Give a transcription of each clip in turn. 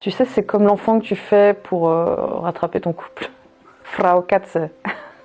Tu sais, c'est comme l'enfant que tu fais pour rattraper ton couple. Frau Katze.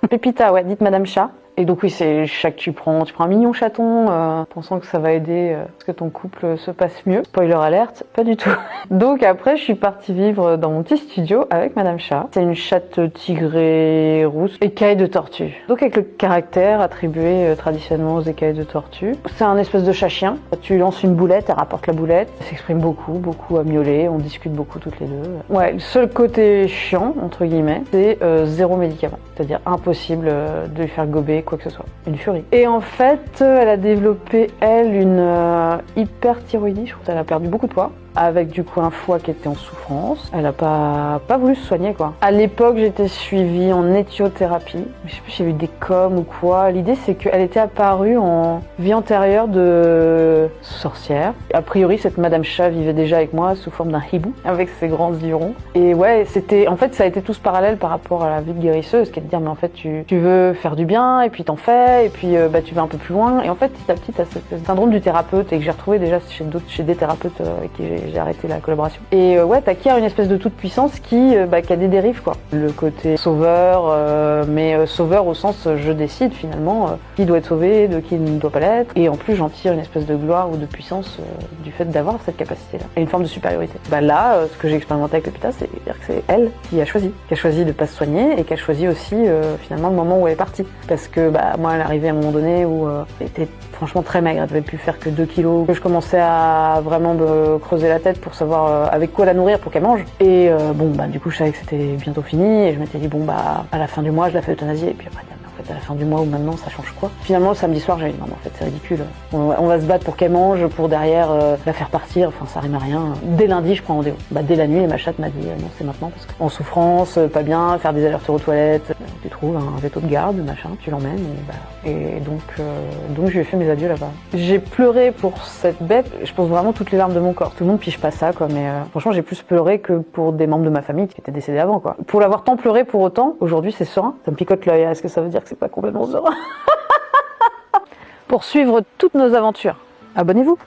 Pépita, ouais, dites Madame Chat. Et donc oui, c'est le chat que tu prends un mignon chaton, pensant que ça va aider à ce que ton couple se passe mieux. Spoiler alerte, pas du tout. Donc après, je suis partie vivre dans mon petit studio avec Madame Chat. C'est une chatte tigrée rousse, écaille de tortue. Donc avec le caractère attribué traditionnellement aux écailles de tortue. C'est un espèce de chat-chien. Tu lances une boulette, elle rapporte la boulette. Elle s'exprime beaucoup à miauler, on discute beaucoup toutes les deux. Ouais, le seul côté chiant, entre guillemets, c'est zéro médicament. C'est-à-dire impossible de lui faire gober quoi que ce soit. Une furie. Et en fait, elle a développé, elle, une hyperthyroïdie. Je crois qu'elle a perdu beaucoup de poids. Avec du coup un foie qui était en souffrance. Elle a pas voulu se soigner quoi. À l'époque, j'étais suivie en éthiothérapie. Je sais plus s'il y avait eu des coms ou quoi. L'idée c'est qu'elle était apparue en vie antérieure de sorcière. A priori, cette Madame Chat vivait déjà avec moi sous forme d'un hibou, avec ses grands yeux ronds. Et ouais, en fait, ça a été tous parallèle par rapport à la vie de guérisseuse, qui est de dire mais en fait tu veux faire du bien et puis t'en fais et puis tu vas un peu plus loin. Et en fait, petit à petit, t'as ce syndrome du thérapeute et que j'ai retrouvé déjà chez des thérapeutes avec qui j'ai arrêté la collaboration. Et ouais, t'acquiers une espèce de toute puissance qui a des dérives quoi. Le côté sauveur, mais sauveur au sens je décide finalement qui doit être sauvé, de qui ne doit pas l'être. Et en plus j'en tire une espèce de gloire ou de puissance du fait d'avoir cette capacité-là. Et une forme de supériorité. Là, ce que j'ai expérimenté avec Pépita, c'est dire que c'est elle qui a choisi de pas se soigner et qui a choisi aussi finalement le moment où elle est partie. Parce que moi elle est arrivée à un moment donné où elle était franchement très maigre, elle devait plus faire que 2 kilos. Je commençais à vraiment me creuser la tête pour savoir avec quoi la nourrir pour qu'elle mange. Et du coup je savais que c'était bientôt fini et je m'étais dit à la fin du mois je la fais euthanasier et puis après en fait à la fin du mois ou maintenant ça change quoi. Finalement le samedi soir j'ai dit non mais en fait c'est ridicule. On va se battre pour qu'elle mange, pour derrière la faire partir, enfin ça rime à rien. Dès lundi je prends rendez-vous. Dès la nuit ma chatte m'a dit non c'est maintenant parce qu'en souffrance, pas bien, faire des allers-retours aux toilettes, tu trouves un veto de garde, machin, tu l'emmènes et donc je lui ai fait mes adieux là-bas. J'ai pleuré pour cette bête, je pense vraiment toutes les larmes de mon corps. Tout le monde pige pas ça quoi, mais franchement j'ai plus pleuré que pour des membres de ma famille qui étaient décédés avant quoi. Pour l'avoir tant pleuré pour autant, aujourd'hui c'est serein. Ça me picote l'œil, est-ce que ça veut dire que c'est pas complètement serein? Pour suivre toutes nos aventures, abonnez-vous.